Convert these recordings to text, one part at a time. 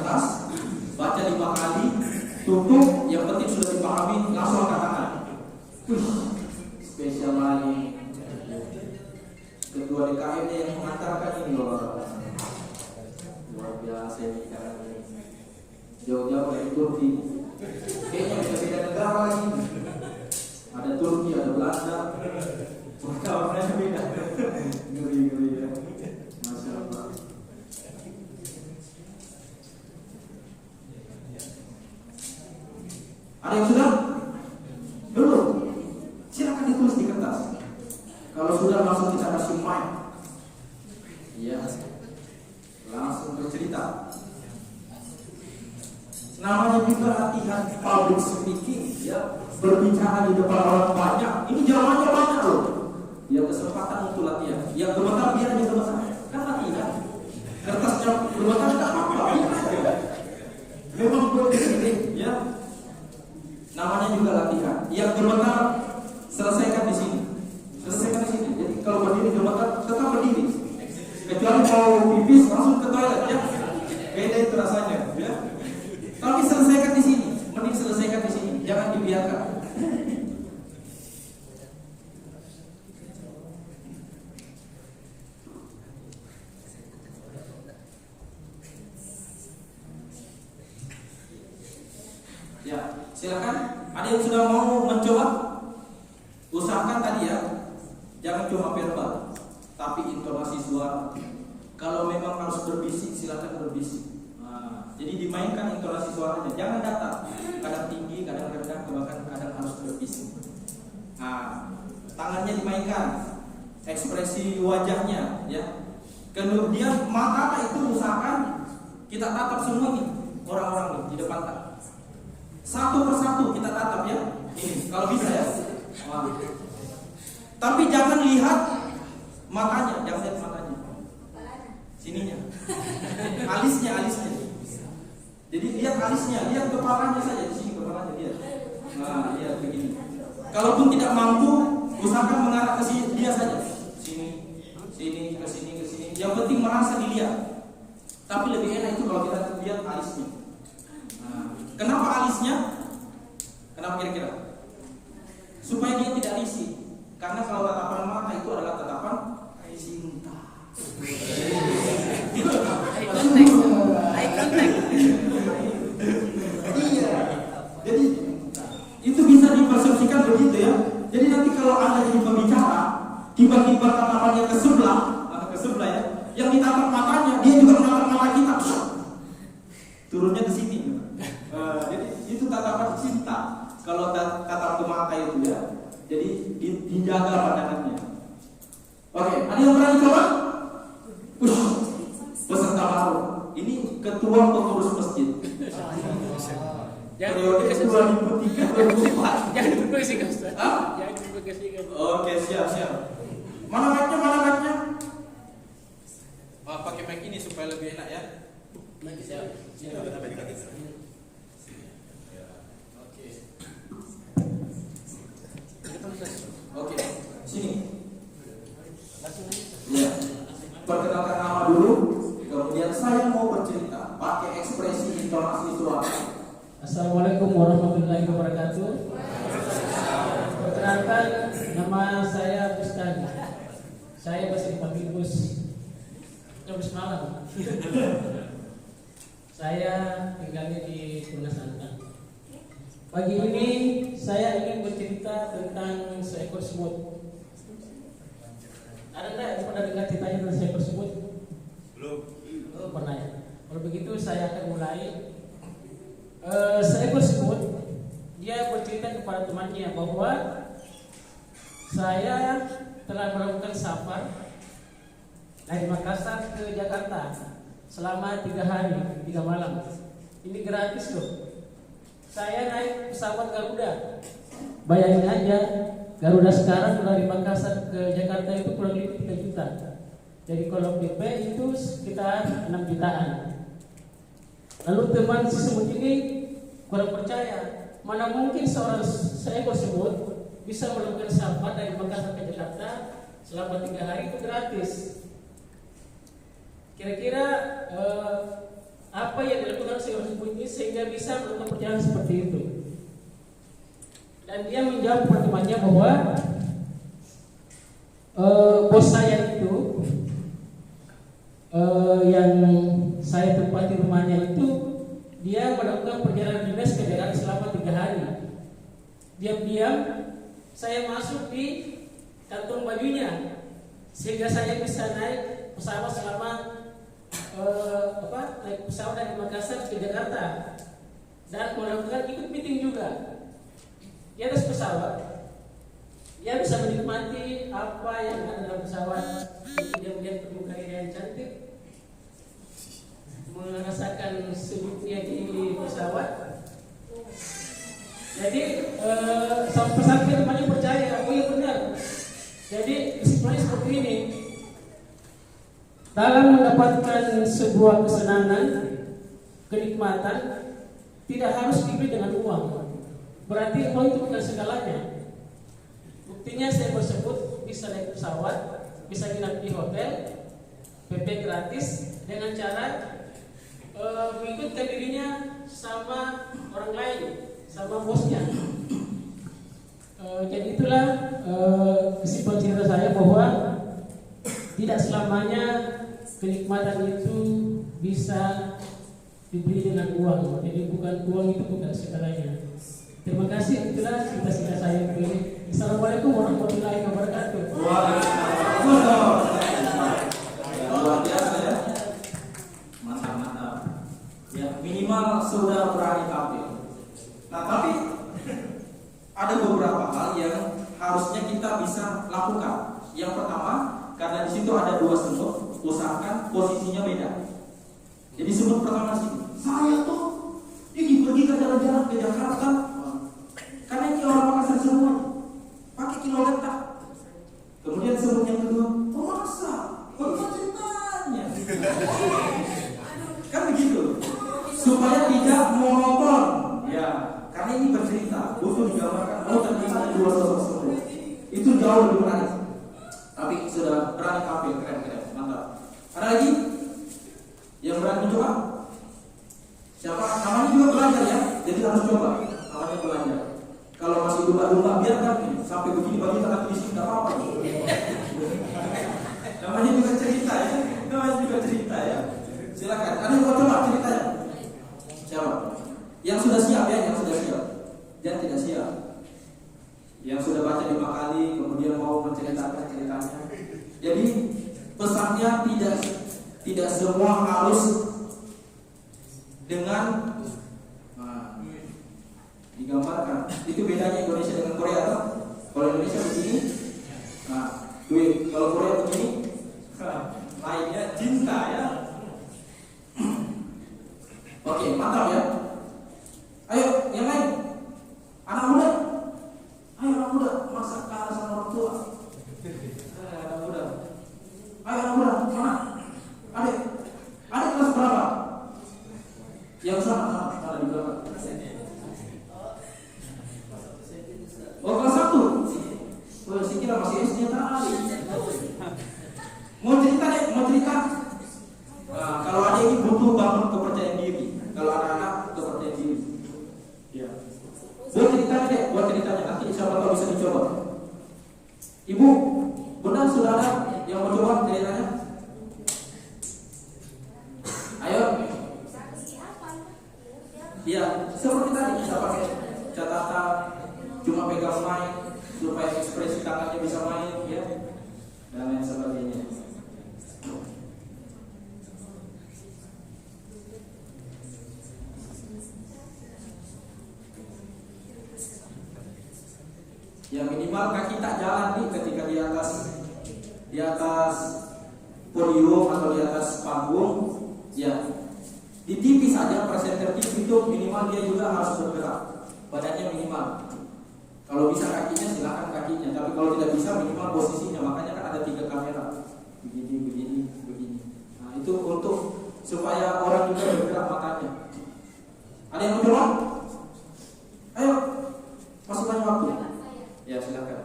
kertas, baca 5 kali, tutup, yang penting sudah dipahami, langsung angkat tangan. Spesial lagi. Ketua DKM yang mengantarkan ini loh. Luar biasa ini kan ini. Jauh-jauh dari Turki. Kayaknya beda negara lagi. Ada Turki, ada Belanda. Warna-warnanya beda. Ngeri-ngeri ya. Masya Allah. Ada yang sudah? Belum? Silakan ditulis di kertas. Kalau sudah langsung kita kasih mic. Iya. Langsung bercerita. Namanya juga latihan public speaking, ya, berbicara di depan orang banyak. Ini jawabannya banyak loh. Ya, kesempatan untuk latihan. Yang gemetar biar aja gemetar. Kan latihan. Kertasnya gemetar tidak apa-apa. Memang boleh, ya. Namanya juga latihan. Yang gemetar selesaikan di sini. Selesaikan di sini. Jadi kalau berdiri gemetar tetap berdiri. Kecuali mau pipis langsung ke toilet, ya. Beda itu rasanya, ya. Tapi selesaikan di sini, mending selesaikan di sini, jangan dibiarkan. Ya, silakan. Ada yang sudah mau mencoba? Usahakan tadi ya, jangan cuma verbal, tapi intonasi suara. Kalau memang harus berbisik, silakan berbisik. Jadi dimainkan intonasi suaranya, jangan datar, kadang tinggi, kadang rendah, bahkan kadang harus berbisik. Tangannya dimainkan, ekspresi wajahnya, ya. Kemudian mata itu usahakan kita tatap semua nih, orang-orang di depan kita. Satu persatu kita tatap ya, ini kalau bisa ya. Tapi jangan lihat matanya, jangan lihat matanya, sininya, alisnya. Jadi lihat alisnya, lihat kepalanya saja di sini, kepalanya lihat. Lihat begini. Kalaupun tidak mampu, usahakan mengarah ke sini dia saja. Sini, ke sini. Yang penting merasa dilihat. Tapi lebih enak itu kalau kita lihat alisnya. Kenapa alisnya? Kenapa kira-kira? Supaya dia tidak risih. Karena kalau tatapan mata itu adalah tatapan cinta. Eye contact. Iya. Jadi itu bisa dipersepsikan begitu ya. Jadi nanti kalau Anda jadi pembicara, tiba-tiba tatapannya ke sebelah ya. Yang ditatap matanya, dia juga menatap mata kita. Turunnya ke sini. Jadi itu tatapan cinta. Kalau tatap ke mata itu ya. Jadi dijaga pandangannya. Oke, ada yang berani coba? Peserta baru. Ini ketua pengurus masjid. Periode 2003-2004. Jangan diprovokasikan. Jangan diprovokasikan. Oke, siap. Mana mic-nya? Pakai mic ini supaya lebih enak ya. Oke. Sini. Ya. Perkenalkan nama dulu. Kemudian saya mau bercerita pakai ekspresi intonasi suara. Assalamualaikum warahmatullahi wabarakatuh. Perkenalkan, nama saya Bustani. Saya masih dipanggil Bus. Bus malam. Saya tinggalnya di Tunas Santa. Pagi ini saya ingin bercerita tentang seekor semut. Ada nggak yang pernah dengar ceritanya tentang seekor semut? Belum. Oh, pernah ya. Kalau begitu saya akan mulai. Seekor semut dia bercerita kepada temannya bahwa saya telah melakukan safar dari Makassar ke Jakarta selama 3 hari 3 malam. Ini gratis loh. Saya naik pesawat Garuda. Bayangin aja, Garuda sekarang dari Makassar ke Jakarta itu kurang lebih 3 juta. Jadi kalau DP itu sekitar 6 jutaan. Lalu teman si semut ini kurang percaya. Mana mungkin seekor semut bisa melakukan safar dari Makassar ke Jakarta selama 3 hari itu gratis. Kira-kira apa yang dilakukan bersembunyi sehingga bisa melakukan perjalanan seperti itu. Dan dia menjawab kepada temannya bahwa bos saya itu yang saya tempati rumahnya itu, dia melakukan perjalanan dinas ke Jakarta selama 3 hari. Diam-diam saya masuk di kantong bajunya sehingga saya bisa naik pesawat selama naik pesawat dari Makassar ke Jakarta dan melakukan ikut meeting juga. Di atas pesawat dia bisa menikmati apa yang ada dalam pesawat. Dia melihat permukaan yang cantik, merasakan sejuk-nya di pesawat. Jadi sampai temannya percaya, oh iya benar. Jadi kesimpulannya seperti ini: dalam mendapatkan sebuah kesenangan, kenikmatan, tidak harus dibeli dengan uang. Berarti uang itu bukan segalanya. Buktinya saya tersebut bisa naik pesawat, bisa nginap di hotel, PP gratis dengan cara mengikutkan dirinya sama orang lain, sama bosnya. Jadi itulah kesimpulan cerita saya bahwa tidak selamanya kenikmatan itu bisa dibeli dengan uang. Jadi uang itu bukan segalanya. Terima kasih, itulah cerita saya begini. Assalamualaikum warahmatullahi wabarakatuh. Luar biasa ya. Mantap. Ya, minimal sudah berani tampil. Nah, tapi ada beberapa hal yang harusnya kita bisa lakukan. Yang pertama, karena di situ ada 2 semut, usahakan posisinya beda. Jadi semut pertama sini, saya tuh pergi ke jalan-jalan ke Jakarta. Karena ini orang Makassar semua, pakai kilo letak. Kemudian semut yang kedua, oh masa? Bagaimana ceritanya? Kan begitu, supaya tidak monoton. Ya, karena ini bercerita, butuh digambarkan. Oh ternyata ada 2 sosok semut. Itu jauh lebih menarik. Tapi sudah berani tampil, keren, mantap. Ada lagi yang berani mencoba? Siapa? Namanya juga belajar ya, jadi harus coba. Namanya belajar. Kalau masih dumba-dumba biarkan sampai begini bagi tangan tulis tidak apa-apa. Namanya juga cerita ya. Silakan. Ada yang mau coba ceritanya? Siapa? Yang sudah siap ya, Jangan tidak siap. Yang sudah baca 5 kali kemudian mau menceritakan ceritanya. Jadi pesannya tidak semua harus dengan digambarkan. Itu bedanya Indonesia dengan Korea tuh. Kalau Indonesia begini, kalau Korea begini, lainnya cinta ya. Oke, mantap ya. Ayo, yang lain. Anak muda. Ayo anak muda, masa kalah sama orang tua. Anak muda. Ayo anak muda, mana? Adik kelas berapa? Yang sama di belakang. Oh kelas 1. Oh saya kira masih SD tadi. Mau cerita. Nah, kalau ada ini butuh bangun kepercayaan diri. Kalau anak-anak kepercayaan diri. Ya. Buat ceritanya nanti siapa tahu bisa dicoba. Ibu, benar sudah ada yang mau coba ceritanya? Ayo. Ya, seperti tadi bisa pakai catatan, cuma pegang mic supaya ekspresi tangannya bisa main ya, dan lain sebagainya. Ya minimal kaki tak jalan nih ketika di atas podium atau di atas panggung ya. Di TV saja presenter TV itu minimal dia juga harus bergerak, badannya minimal. Kalau bisa kakinya silakan kakinya, tapi kalau tidak bisa minimal posisinya. Makanya kan ada 3 kamera, begini. Nah itu untuk supaya orang juga bergerak matanya. Ada yang mau coba? Ayo, masih banyak waktu. Ya silakan.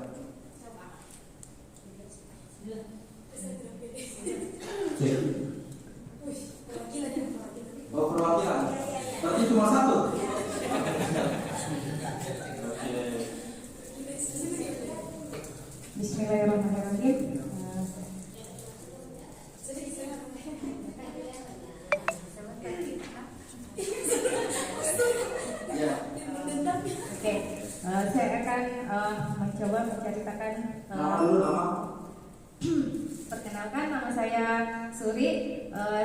Oh perwakilan. Berarti cuma satu. Bismillahirrahmanirrahim. Ya. Oke, saya akan mencoba menceritakan. Nama dulu nama. Perkenalkan, nama saya Suri.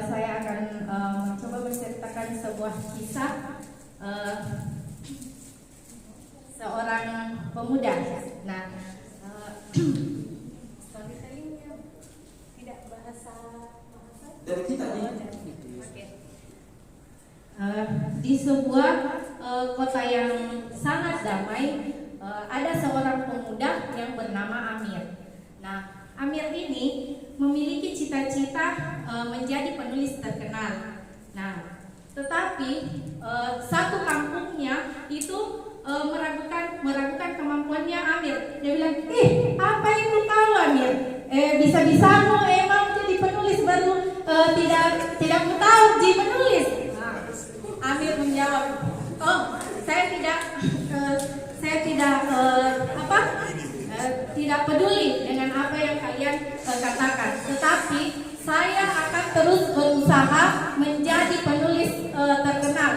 Saya akan mencoba menceritakan sebuah kisah seorang pemuda. Nah, storytellingnya tidak bahasa Dari kita nih. Oke. Di sebuah kota yang sangat damai, ada seorang pemuda yang bernama Amir. Nah, Amir ini memiliki cita-cita menjadi penulis terkenal. Nah, tetapi satu kampungnya itu meragukan kemampuannya Amir. Dia bilang, apa itu kau Amir? Bisa-bisamu emang jadi penulis baru tidak tahu jadi penulis. Nah, Amir menjawab, tidak peduli dengan apa yang kalian katakan, tetapi saya akan terus berusaha menjadi penulis terkenal.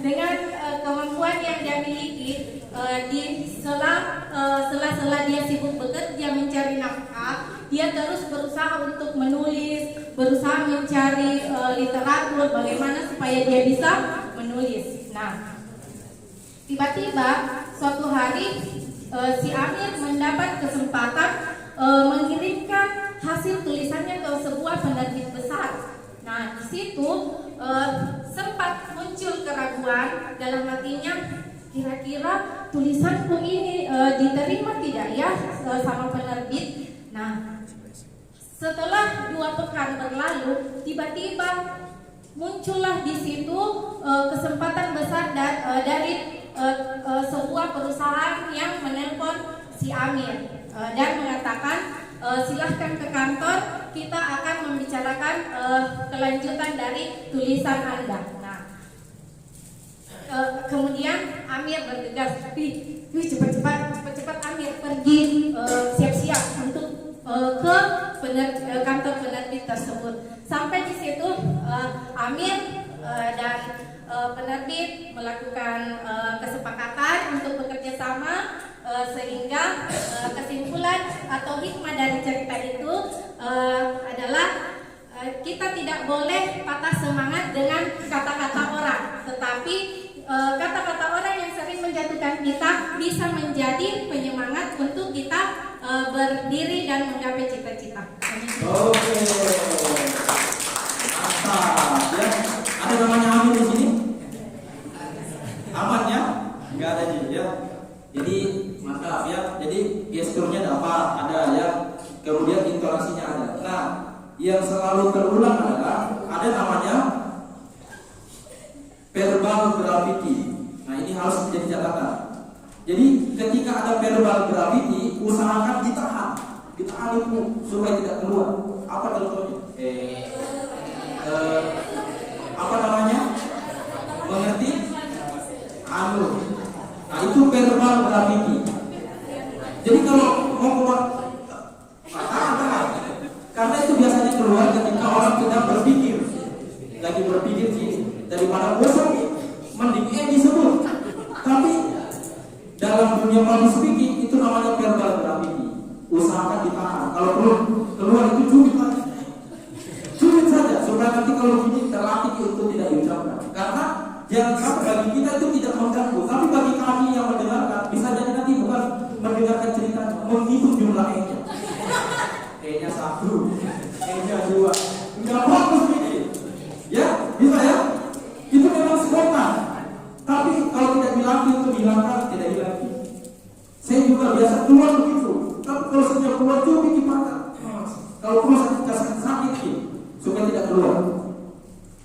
Dengan kemampuan yang dia miliki, di sela-sela dia sibuk bekerja mencari nafkah, dia terus berusaha untuk menulis, berusaha mencari literatur bagaimana supaya dia bisa menulis. Nah, tiba-tiba suatu hari si Amir mendapat kesempatan mengirimkan hasil tulisannya ke sebuah penerbit besar. Nah, di situ sempat muncul keraguan dalam hatinya, kira-kira tulisanku ini diterima tidak ya sama penerbit. Nah, setelah 2 pekan berlalu, tiba-tiba muncullah di situ kesempatan besar dari sebuah perusahaan yang menelpon si Amir dan mengatakan, silahkan ke kantor, kita akan membicarakan kelanjutan dari tulisan Anda. Nah, kemudian Amir bergegas, cepat-cepat Amir pergi siap-siap untuk ke kantor penerbit tersebut. Sampai di situ Amir dan penerbit melakukan kesepakatan untuk bekerja sama, sehingga kesimpulan atau hikmah dari cerita itu adalah kita tidak boleh patah semangat dengan kata-kata orang, tetapi kata-kata orang yang sering menjatuhkan kita bisa menjadi penyemangat untuk kita berdiri dan menggapai cita-cita. Oke. Mantap. Ya. Ada namanya Amin di sini? Aman ya? Enggak ada nih ya. Jadi mantap ya. Jadi gesturnya dapat ada ya. Kemudian intonasinya ada. Nah, yang selalu terulang adalah ada namanya verbal graffiti. Nah, ini harus menjadi catatan. Jadi ketika ada verbal graffiti, usahakan ditahan itu supaya tidak keluar. Apa contohnya? Apa namanya? Mengerti? Nah, itu verbal graffiti. Jadi kalau mau keluar, tahan. Karena itu biasanya keluar ketika orang sedang berpikir, lagi berpikir sih, daripada bosan mending disebut. Tapi dalam dunia public speaking itu namanya verbal graffiti. Usahakan ditahan. Kalau perlu keluar itu cubit saja supaya nanti kalau ini terlatih untuk tidak diucapkan. Karena jangan sampai bagi kita itu tidak mengganggu, tapi bagi kami yang mendengarkan bisa jadi nanti bukan mendengarkan cerita, menghitung jumlah E-nya. E-nya 1, E-nya 2, nggak bagus ini. Ya, bisa ya? Itu memang spontan. Tapi kalau tidak dilatih untuk dihilangkan, tidak dilatih. Saya juga biasa keluar begitu. Tapi kalau sejak keluar cubit gimana? Kalau keluar sakit supaya tidak keluar.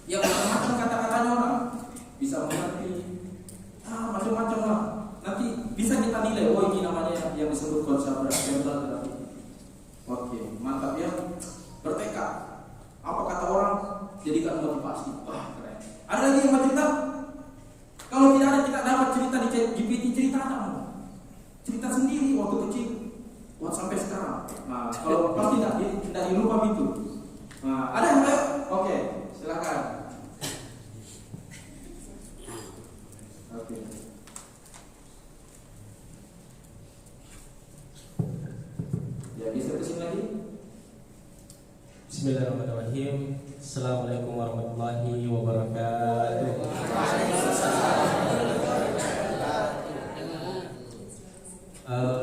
Ya macam-macam kata-katanya orang bisa mengerti. Macam-macam lah. Nanti bisa kita nilai. Oh, ini namanya yang disebut konsep verbal graffiti. Oke, mantap ya. Bertekad. Apa kata orang jadikan motivasi. Wah, keren. Ada lagi yang mau cerita? Kalau tidak ada, kita dapat cerita di GPT, cerita kamu. Cerita sendiri waktu kecil, sampai sekarang. Nah, kalau pasti tidak dilupa itu. Nah, ada yang lain? Oke, silakan. Oke. Ya, bisa kesini lagi. Bismillahirrahmanirrahim. Assalamualaikum warahmatullahi wabarakatuh.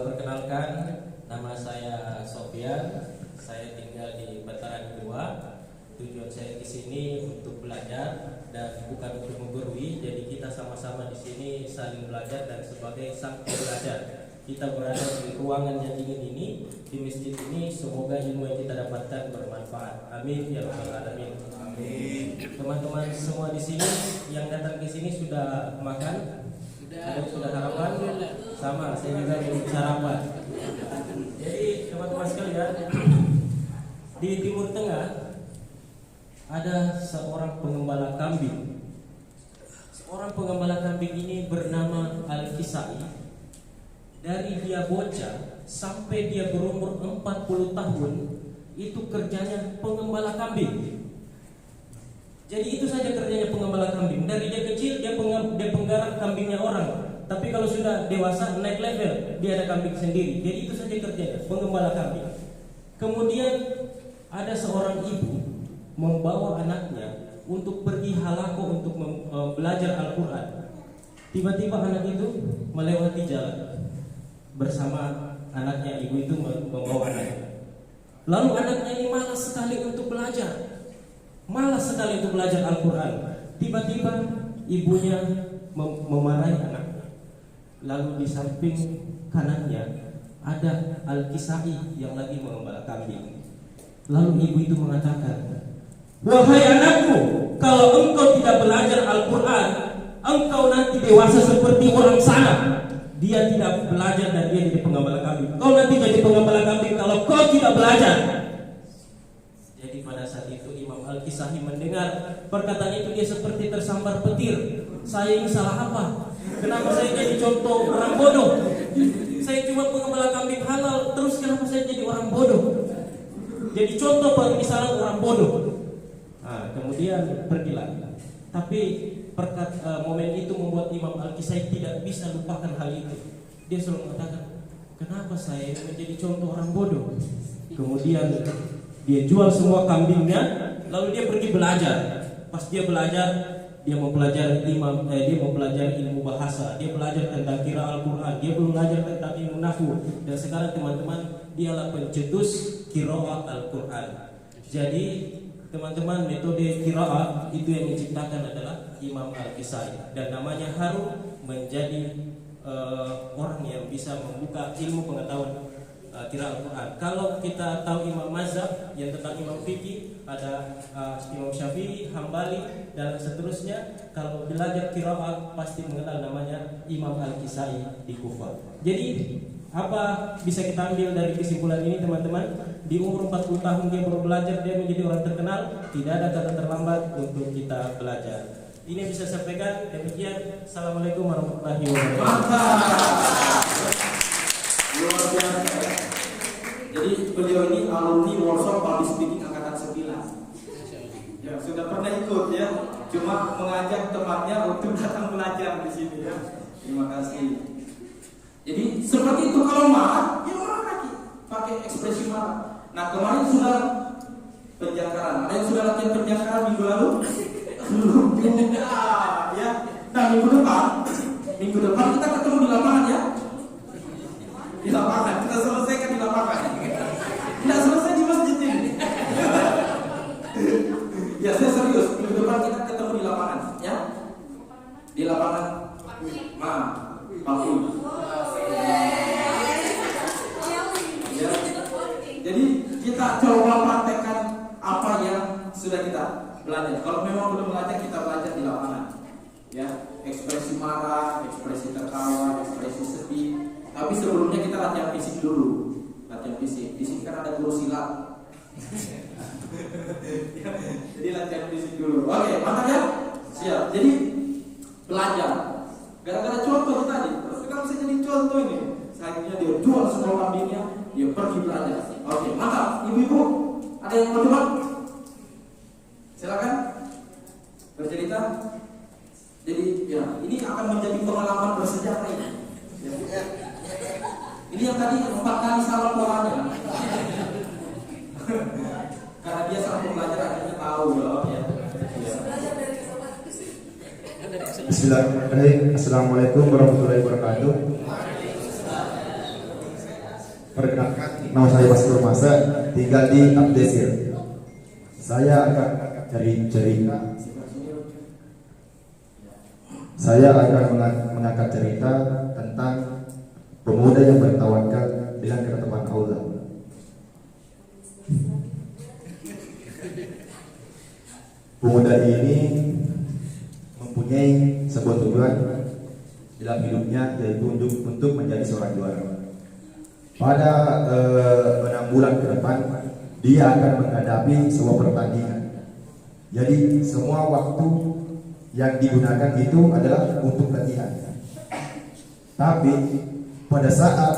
Perkenalkan, nama saya Sofyan. Saya tinggal di Bataran 2. Tujuan saya di sini untuk belajar dan bukan untuk menggurui. Jadi kita sama-sama di sini saling belajar dan sebagai sang pembelajar. Kita berada di ruangan yang dingin ini, di masjid ini. Semoga ilmu yang kita dapatkan bermanfaat. Amin ya rabbal alamin. Amin. Teman-teman semua di sini yang datang ke sini sudah makan? Ada yang sudah sarapan? Sama, saya juga belum sarapan. Jadi teman-teman sekalian, di Timur Tengah ada seorang pengembala kambing. Seorang pengembala kambing ini bernama Al-Kisai. Dari dia bocah sampai dia berumur 40 tahun, itu kerjanya pengembala kambing. Jadi itu saja kerjanya pengembala kambing. Dari dia kecil dia penggarap kambingnya orang. Tapi kalau sudah dewasa naik level, dia ada kambing sendiri. Jadi itu saja kerjanya, pengembala kambing. Kemudian ada seorang ibu membawa anaknya untuk pergi halaqah untuk belajar Al-Quran. Tiba-tiba anak itu melewati jalan bersama anaknya, ibu itu membawa anaknya. Lalu anaknya ini malas sekali untuk belajar, malas sekali untuk belajar Al-Quran. Tiba-tiba ibunya memarahi anaknya. Lalu di samping kanannya ada Al-Kisai yang lagi mengembala kambing. Lalu ibu itu mengatakan, "Wahai anakku, kalau engkau tidak belajar Al-Quran, engkau nanti dewasa seperti orang sana. Dia tidak belajar dan dia jadi pengembala kambing. Kau nanti jadi pengembala kambing kalau kau tidak belajar." Jadi pada saat itu Imam Al-Kisai mendengar perkataan itu, dia seperti tersambar petir. Saya ini salah apa? Kenapa saya jadi contoh orang bodoh? Saya cuma pengembala kambing halal, terus kenapa saya jadi orang bodoh? Jadi contoh permisalan orang bodoh. Nah, kemudian pergilah. Tapi momen itu membuat Imam Al-Kisai tidak bisa lupakan hal itu. Dia selalu mengatakan, kenapa saya menjadi contoh orang bodoh? Kemudian dia jual semua kambingnya, lalu dia pergi belajar. Pas dia belajar, dia mau belajar ilmu bahasa, dia belajar tentang qiraah Al-Quran, dia belajar tentang ilmu nahwu. Dan sekarang teman-teman, dialah pencetus qiraah Al-Quran. Jadi teman-teman, metode qiraah itu yang menciptakan adalah Imam Al-Kisai, dan namanya harum menjadi orang yang bisa membuka ilmu pengetahuan qiraah Al-Quran. Kalau kita tahu Imam Mazhab yang tentang Imam Fikih, ada Imam Syafi'i, Hambali dan seterusnya. Kalau belajar qiraah pasti mengenal namanya Imam Al-Kisai di Kufah. Jadi apa bisa kita ambil dari kesimpulan ini teman-teman? Di umur 40 tahun dia baru belajar, dia menjadi orang terkenal. Tidak ada kata terlambat untuk kita belajar. Ini yang bisa saya sampaikan. Demikian. Assalamualaikum warahmatullahi wabarakatuh. Mantap. Luar biasa. Jadi beliau ini alumni workshop public speaking angkatan 9. Ya, sudah pernah ikut ya. Cuma mengajak temannya untuk datang belajar di sini ya. Terima kasih. Jadi seperti itu, kalau marah, ya marah lagi, pakai ekspresi marah. Nah, kemarin sudah penjangkaran. Ada yang sudah latihan penjangkaran minggu lalu? Belum. Ya. Nah, minggu depan kita ketemu di lapangan ya. Di lapangan, kita selesaikan di lapangan. Tidak selesai di masjid ini. Ya, saya serius. Minggu depan kita ketemu di lapangan, ya. Di lapangan Pakui. Ya. Jadi kita coba praktekkan apa yang sudah kita belajar. Kalau memang belum belajar, kita belajar di lapangan. Ya, ekspresi marah, ekspresi tertawa, ekspresi sedih. Tapi sebelumnya kita latihan fisik dulu. Latihan fisik. Di sini kan ada guru silat. Jadi latihan fisik dulu. Oke, mantap ya? Siap. Jadi belajar. Gara-gara contoh tadi, terus kita bisa jadi contoh ini. Selanjutnya dia jual semua kambingnya, dia pergi belajar. Oke, mantap. Ibu-ibu, ada yang mau coba? Silakan bercerita. Jadi ya, ini akan menjadi pengalaman bersejarah ini. Ya. Ini yang tadi 4 kali salah polanya. Karena dia selalu belajar akhirnya tahu ya. Bismillahirrahmanirrahim. Assalamualaikum warahmatullahi wabarakatuh. Perkenalkan, nama saya Basrul Masa, tinggal di Abdesir. Saya akan mengangkat cerita tentang pemuda yang bertawakal dengan ketetapan Allah. Pemuda ini mempunyai sebuah tujuan dalam hidupnya, yaitu untuk menjadi seorang juara. Pada 6 bulan ke depan, dia akan menghadapi sebuah pertandingan. Jadi semua waktu yang digunakan itu adalah untuk latihan. Tapi pada saat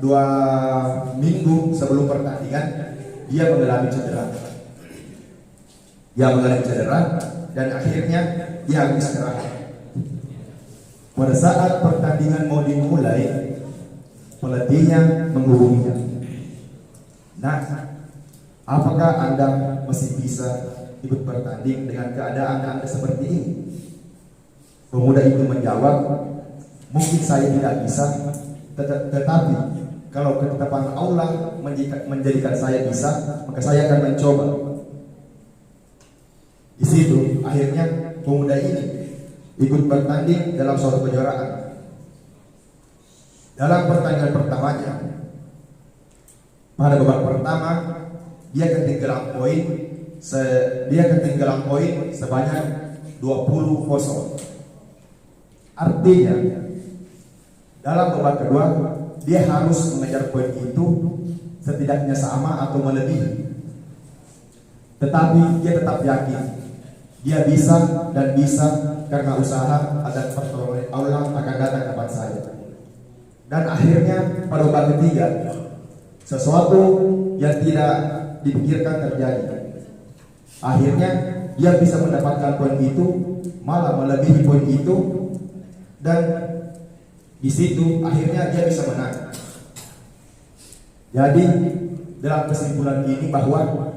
2 minggu sebelum pertandingan, dia mengalami cedera. Dan akhirnya dia habis istirahat. Pada saat pertandingan mau dimulai, pelatihnya menghubunginya. Nah, apakah Anda masih bisa ikut bertanding dengan keadaan Anda seperti ini? Pemuda itu menjawab, mungkin saya tidak bisa, tetapi kalau ketetapan Allah menjadikan saya bisa, maka saya akan mencoba. Di situ akhirnya pemuda ini ikut bertanding dalam suatu kejuaraan. Dalam pertandingan pertamanya, pada babak pertama dia ketinggalan poin sebanyak 20-0. Artinya dalam babak kedua dia harus mengejar poin itu setidaknya sama atau melebihi. Tetapi dia tetap yakin dia bisa karena usaha dan pertolongan Allah akan datang kepada saya. Dan akhirnya pada babak ketiga, sesuatu yang tidak dipikirkan terjadi. Akhirnya dia bisa mendapatkan poin itu, malah melebihi poin itu, dan di situ akhirnya dia bisa menang. Jadi dalam kesimpulan ini bahwa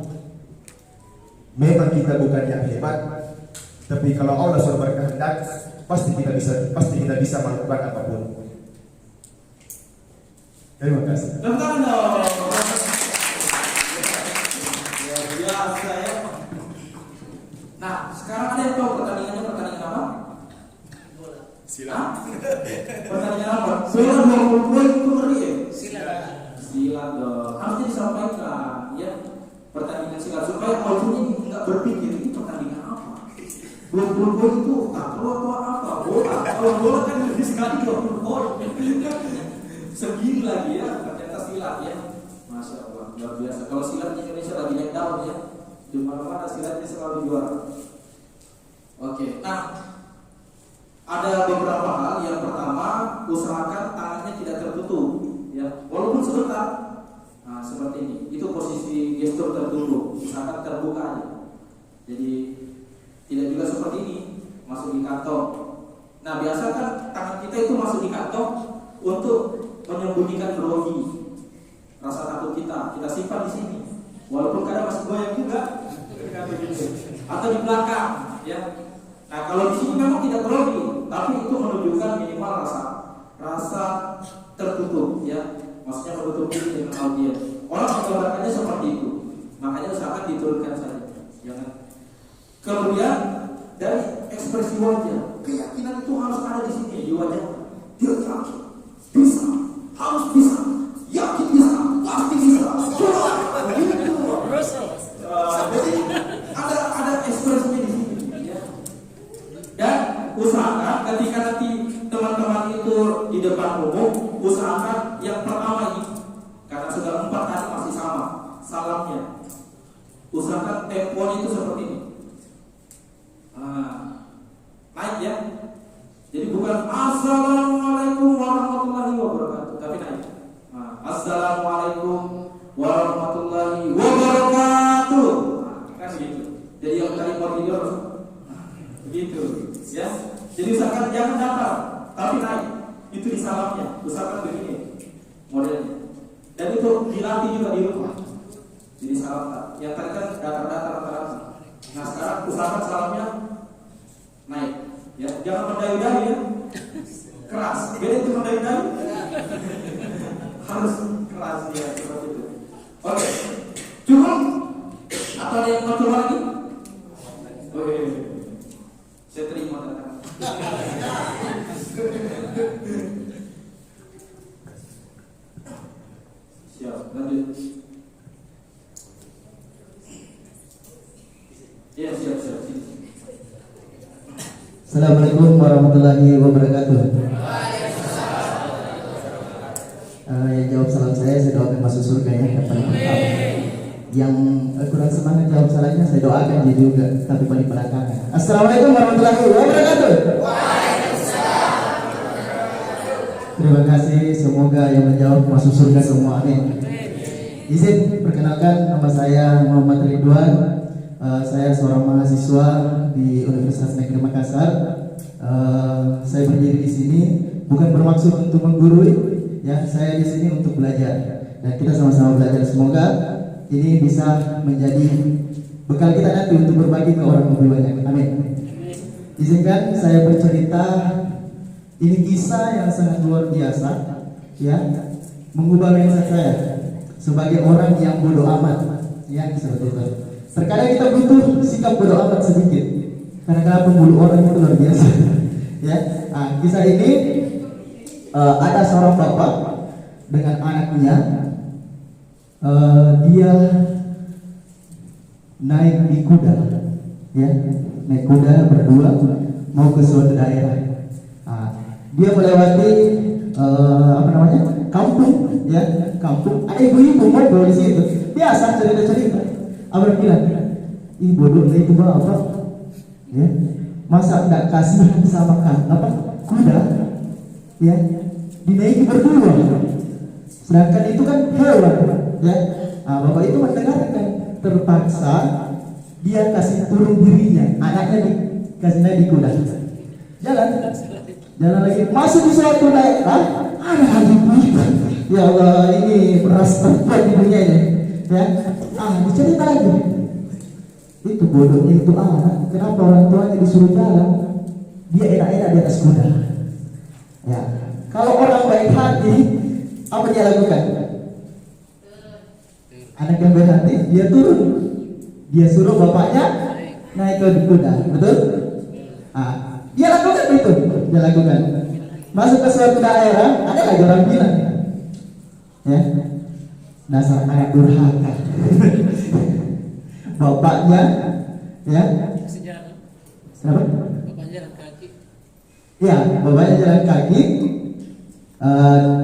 memang kita bukan yang hebat, tapi kalau Allah sudah berkehendak, pasti kita bisa melakukan apapun. Terima kasih. Luar biasa ya. Nah, sekarang ada yang tahu pertandingan apa? Silat. Pertandingan apa? Silat 20 poin itu ngeri ya? Silat dong. Harusnya disampaikan ya. Pertandingan silat supaya audiens nggak berpikir ini pertandingan apa. 20 poin itu tackle atau apa? Bola. Kalau bola kan lebih sekali 20 poin. Segini lagi ya, ternyata silat ya. Masya Allah, luar biasa. Kalau silat di Indonesia lagi naik daun ya. Di mana-mana silatnya selalu juara. Oke, nah ada beberapa hal. Yang pertama, usahakan tangannya tidak tertutup ya. Walaupun sebentar. Nah, seperti ini. Itu posisi gestur tertutup. Usahakan terbuka aja. Jadi tidak juga seperti ini, masuk di kantong. Nah, biasa kan tangan kita itu masuk di kantong untuk menyembunyikan grogi, rasa takut kita simpan di sini. Walaupun kadang masih goyang juga, atau di belakang, ya. Nah, kalau di sini memang tidak grogi, tapi itu menunjukkan minimal rasa tertutup, ya. Maksudnya menutup diri dengan audiens. Orang menggambarkannya seperti itu, makanya usahakan diturunkan saja, jangan. Kemudian dari ekspresi wajah, keyakinan itu harus ada di sini di wajah. Dia yakin bisa, harus bisa, yakin bisa, pasti bisa. Jadi ada ekspresinya di sini, ya. Dan usahakan ketika nanti teman-teman itu di depan umum, usahakan yang pertama ini, karena sudah 4 kali masih sama salamnya. seperti ini. Naik ya. Jadi bukan Assalamualaikum warahmatullahi wabarakatuh, tapi naik. Assalamualaikum warahmatullahi wabarakatuh. Kan gitu. Jadi yang tadi mau tidur begitu, ya. Jadi usahakan jangan datar, tapi naik. Itu di salamnya. Usahakan begini modelnya. Dan itu dilatih juga di rumah. Jadi salam yang tadi kan datar-datar rata-rata. Nah sekarang usahakan salamnya naik. Ya, jangan mendayu-dayu ya. Keras. Beda itu mendayu-dayu. Harus keras ya seperti itu. Oke. Cukup? Atau ada yang mau coba lagi? Oke. Saya terima kata. Siap, lanjut. Ya, siap. Assalamualaikum warahmatullahi wabarakatuh. Yang jawab salam saya doakan masuk surga ya, yang paling pertama. Yang kurang semangat jawab salamnya saya doakan dia juga, tapi paling belakangan. Assalamualaikum warahmatullahi wabarakatuh. Terima kasih, semoga yang menjawab masuk surga semua, amin. Izin perkenalkan, nama saya Muhammad Ridwan. Saya seorang mahasiswa di Universitas Negeri Makassar. Saya berdiri di sini bukan bermaksud untuk menggurui, ya. Saya di sini untuk belajar dan kita sama-sama belajar. Semoga ini bisa menjadi bekal kita nanti untuk berbagi ke orang lebih banyak. Amin. Izinkan saya bercerita. Ini kisah yang sangat luar biasa, ya, mengubah mindset saya sebagai orang yang bodoh amat, ya, seperti itu. Terkadang kita butuh sikap bodoh amat sedikit, karena kenapa bulu orang itu luar biasa, ya. Kisah ini ada seorang bapak dengan anaknya, dia naik di kuda, ya, naik kuda berdua mau ke suatu daerah. Dia melewati kampung, ya, kampung. Ada ibu-ibu ngobrol di situ. Biasa cerita-cerita. Abang bilang, ih bodoh itu bapak, ya, masa enggak kasih sama kuda, ya, dinaiki berdua. Sedangkan itu kan hewan, ya. Bapak itu mendengarkan, terpaksa dia kasih turun dirinya, anaknya dikasih naik di kuda. Jalan lagi, masuk di suatu daerah, ada lagi ibu. Ya Allah, ini beras terbuat di dunia ini, ya. Dicerita lagi. Itu bodohnya itu anak, kenapa orang tuanya disuruh jalan, dia enak-enak di atas kuda. Ya, kalau orang baik hati, apa dia lakukan? Anak yang baik hati, dia turun, dia suruh bapaknya naik ke kuda, betul? Dia lakukan itu, dia lakukan. Masuk ke suatu daerah, ada lagi orang bilang, ya, dasar anak durhaka. Bapaknya, ya, kenapa? Bapaknya jalan kaki. Ya, bapaknya jalan kaki,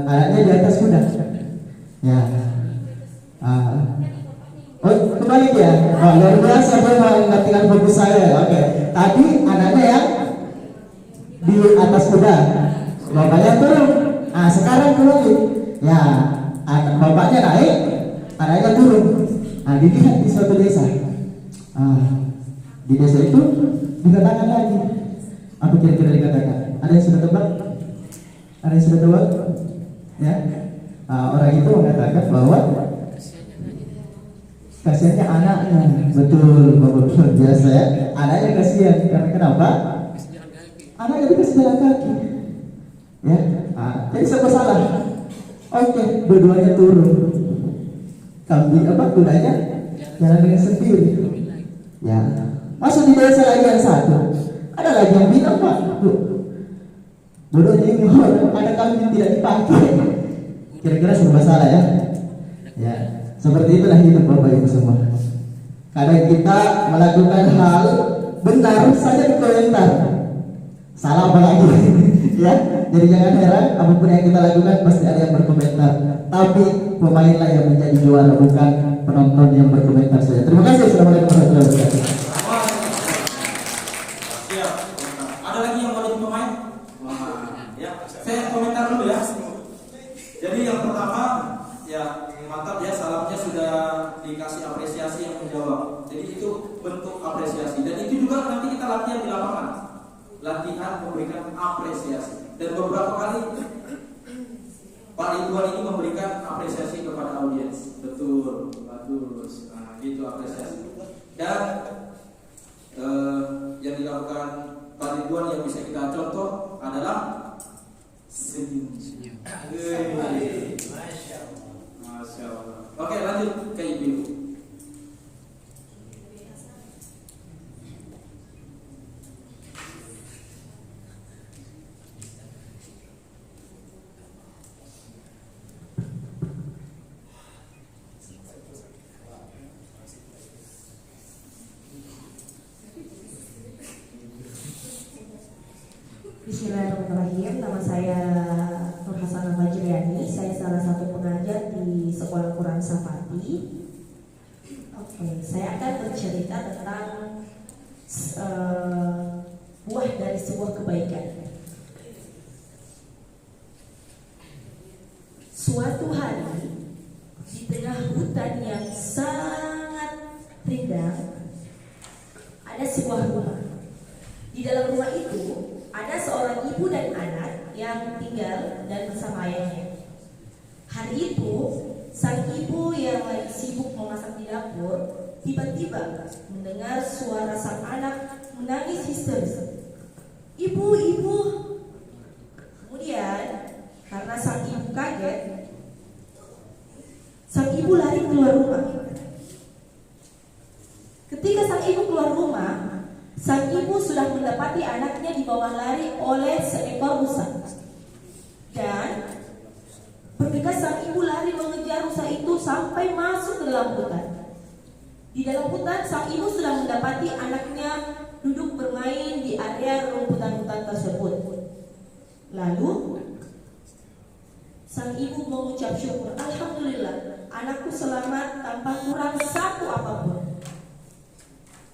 anaknya di atas kuda. Ya, kembali ya. Luar biasa, mengertikan fokus saya. Oke, tadi anaknya yang di atas kuda, bapaknya turun. Sekarang kembali, ya, bapaknya naik, anaknya turun. Dilihat di suatu desa. Di desa itu dikatakan lagi, apa kira-kira dikatakan? Ada yang sudah tebak? Ada yang sudah tebak? Ya, orang itu mengatakan bahwa kasihannya anaknya, betul, bapak biasa ya. Anaknya kasihan karena kenapa? Anaknya dikasih jalan kaki, ya. Jadi serba salah. Oke, dua-duanya turun. Kudanya jalan dengan sendiri. Ya, masuk di desa lagi yang satu. Ada lagi yang bilang, Pak, bodohnya ini ada kambing yang tidak dipakai. Kira-kira serba salah ya. Ya, seperti itulah hidup Bapak Ibu semua. Kadang kita melakukan hal benar saja dikomentar, salah apa lagi? Ya, jadi jangan heran apapun yang kita lakukan pasti ada yang berkomentar. Tapi pemainlah yang menjadi juara, bukan penonton yang berkomentar saja. Terima kasih. Assalamualaikum warahmatullahi wabarakatuh. bentuk apresiasi. Dan itu juga nanti kita latihan di lapangan, latihan memberikan apresiasi. Dan beberapa kali Pak Ridwan ini memberikan apresiasi kepada audiens. Betul, bagus. Nah, gitu apresiasi. Dan yang dilakukan Pak Ridwan yang bisa kita contoh adalah senyum. Masya Allah. Oke, lanjut ke Ibu. Bismillahirrahmanirrahim. Nama saya Nur Hasanah Majriani. Saya salah satu pengajar di Sekolah Quran Safati. Oke, saya akan bercerita tentang buah dari sebuah kebaikan. Suatu hari di tengah hutan yang sangat rindang ada sebuah rumah. Di dalam rumah itu ada seorang ibu dan anak yang tinggal dan bersama ayahnya. Hari itu, sang ibu yang lagi sibuk memasak di dapur tiba-tiba mendengar suara sang anak menangis histeris. Ibu, ibu. Kemudian, karena sang ibu kaget, sang ibu lari keluar rumah. Ketika sang ibu keluar rumah, sang ibu sudah mendapati anaknya dibawa lari oleh seekor rusa. Dan bergegas sang ibu lari mengejar rusa itu sampai masuk ke dalam hutan. Di dalam hutan, sang ibu sudah mendapati anaknya duduk bermain di area rumputan-hutan tersebut. Lalu, sang ibu mengucap syukur, Alhamdulillah, anakku selamat tanpa kurang satu apapun.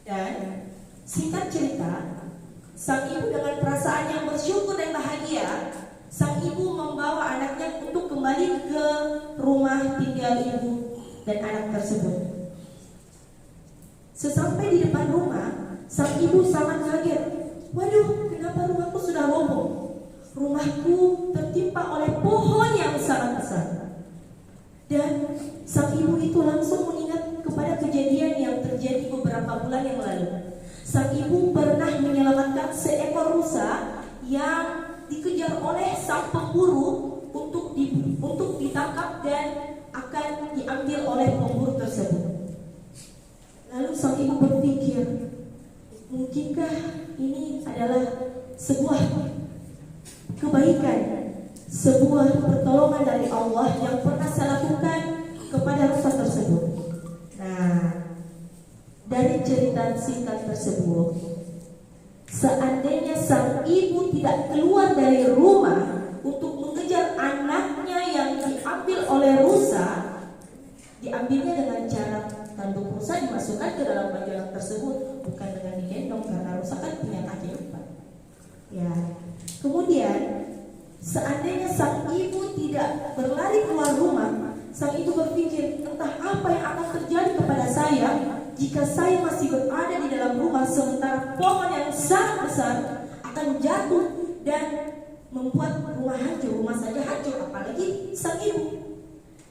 Dan singkat cerita, sang ibu dengan perasaan yang bersyukur dan bahagia, sang ibu membawa anaknya untuk kembali ke rumah tinggal ibu dan anak tersebut. Sesampai di depan rumah, sang ibu sangat kaget. Waduh, kenapa rumahku sudah roboh? Rumahku tertimpa oleh pohon yang sangat besar. Dan sang ibu itu langsung mengingat kepada kejadian yang terjadi beberapa bulan yang lalu. Sang ibu pernah menyelamatkan seekor rusa yang dikejar oleh sang pemburu untuk ditangkap dan akan diambil oleh pemburu tersebut. Lalu sang ibu berpikir, mungkinkah ini adalah sebuah kebaikan, sebuah pertolongan dari Allah yang pernah saya lakukan kepada rusa tersebut. Nah, dari cerita singkat tersebut, seandainya sang ibu tidak keluar dari rumah untuk mengejar anaknya yang diambil oleh rusa, diambilnya dengan cara tanduk rusa dimasukkan ke dalam baju anak tersebut, bukan dengan digendong karena rusa kan punya kaki empat. Ya, kemudian seandainya sang ibu tidak berlari keluar rumah, sang ibu berpikir, entah apa yang akan terjadi kepada saya jika saya masih berada di dalam rumah sementara pohon yang sangat besar akan jatuh dan membuat rumah hancur, rumah saja hancur, apalagi sang ibu.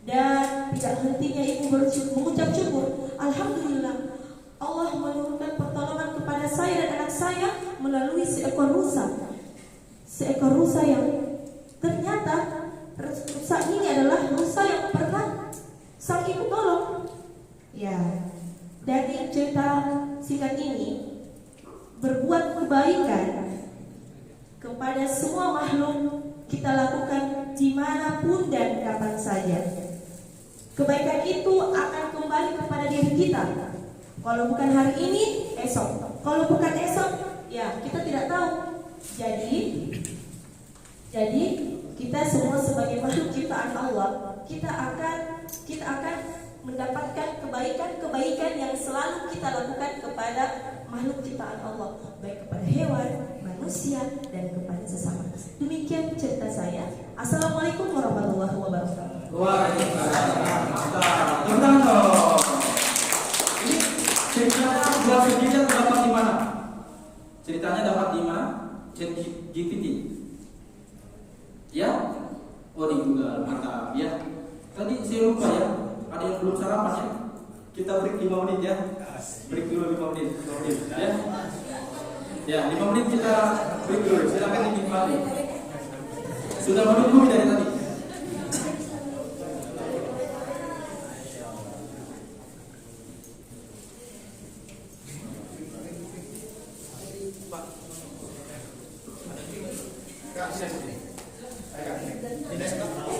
Dan tidak hentinya ibu mengucap syukur, Alhamdulillah, Allah menurunkan pertolongan kepada saya dan anak saya melalui seekor rusa. Seekor rusa yang ternyata rusa ini adalah rusa yang pernah sang ibu tolong. Ya, dari cerita singkat ini, berbuat kebaikan kepada semua makhluk kita lakukan dimanapun dan kapan saja. Kebaikan itu akan kembali kepada diri kita. Kalau bukan hari ini, esok. Kalau bukan esok, ya kita tidak tahu. Jadi kita semua sebagai makhluk ciptaan Allah, kita akan mendapatkan kebaikan-kebaikan yang selalu kita lakukan kepada makhluk ciptaan Allah, baik kepada hewan, manusia, dan kepada sesama. Demikian cerita saya. Assalamualaikum warahmatullahi wabarakatuh. Waalaikumsalam. Tentang dong. Ini cerita Visual Studio dapat di mana? Ceritanya dapat di mana? ChatGPT. Ya? Oh di Google, mantap ya. Tadi saya lupa ya, ada yang belum sarapan ya. Kita break 5 menit ya. Break dulu 5 menit, 5 menit ya. Ya, 5 menit kita break dulu. Silakan dinikmati. Sudah menunggu dari tadi. Tidak